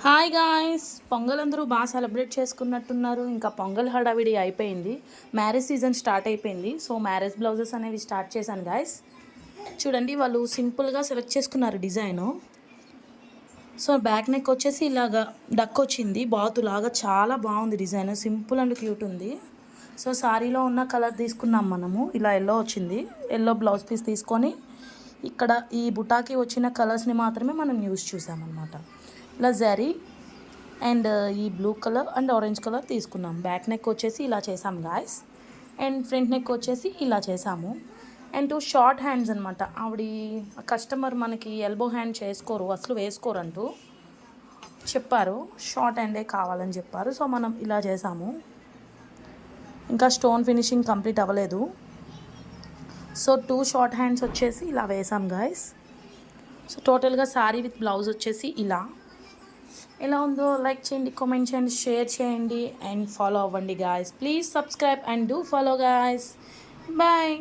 Hi guys, pongal అందరూ బాగా celebrate చేసుకున్నట్టున్నారు. ఇంకా పొంగల్ హడావిడి అయిపోయింది. మ్యారేజ్ సీజన్ స్టార్ట్ అయిపోయింది. సో మ్యారేజ్ బ్లౌజెస్ అనేవి స్టార్ట్ చేశాను గాయ్స్. చూడండి, వాళ్ళు సింపుల్గా సెలెక్ట్ చేసుకున్నారు డిజైను. సో బ్యాక్ నెక్ వచ్చేసి ఇలాగా డక్ వచ్చింది, బాతులాగా. చాలా బాగుంది డిజైన్, సింపుల్ అండ్ క్యూట్ ఉంది. సో సారీలో ఉన్న కలర్ తీసుకున్నాం మనము. ఇలా ఎల్లో వచ్చింది, ఎల్లో బ్లౌజ్ పీస్ తీసుకొని ఇక్కడ ఈ బుటాకి వచ్చిన కలర్స్ని మాత్రమే మనం యూజ్ చూసామన్నమాట. ఇలా జరీ అండ్ ఈ blue colour and orange colour తీసుకున్నాం. బ్యాక్ నెక్ వచ్చేసి ఇలా చేసాం గాయస్, అండ్ ఫ్రంట్ నెక్ వచ్చేసి ఇలా చేసాము. అండ్ టూ షార్ట్ హ్యాండ్స్ అనమాట. ఆవిడ కస్టమర్ మనకి ఎల్బో హ్యాండ్ చేసుకోరు, అసలు వేసుకోరు అంటూ చెప్పారు. షార్ట్ హ్యాండే కావాలని చెప్పారు. సో మనం ఇలా చేసాము. ఇంకా స్టోన్ ఫినిషింగ్ కంప్లీట్ అవ్వలేదు. సో టూ షార్ట్ హ్యాండ్స్ వచ్చేసి ఇలా వేసాం గాయస్. సో టోటల్గా శారీ విత్ బ్లౌజ్ వచ్చేసి ఇలా. ఎలా ఉందో లైక్ చేయండి, కామెంట్ చేయండి, షేర్ చేయండి అండ్ ఫాలో అవ్వండి guys. Please subscribe and do follow guys. Bye.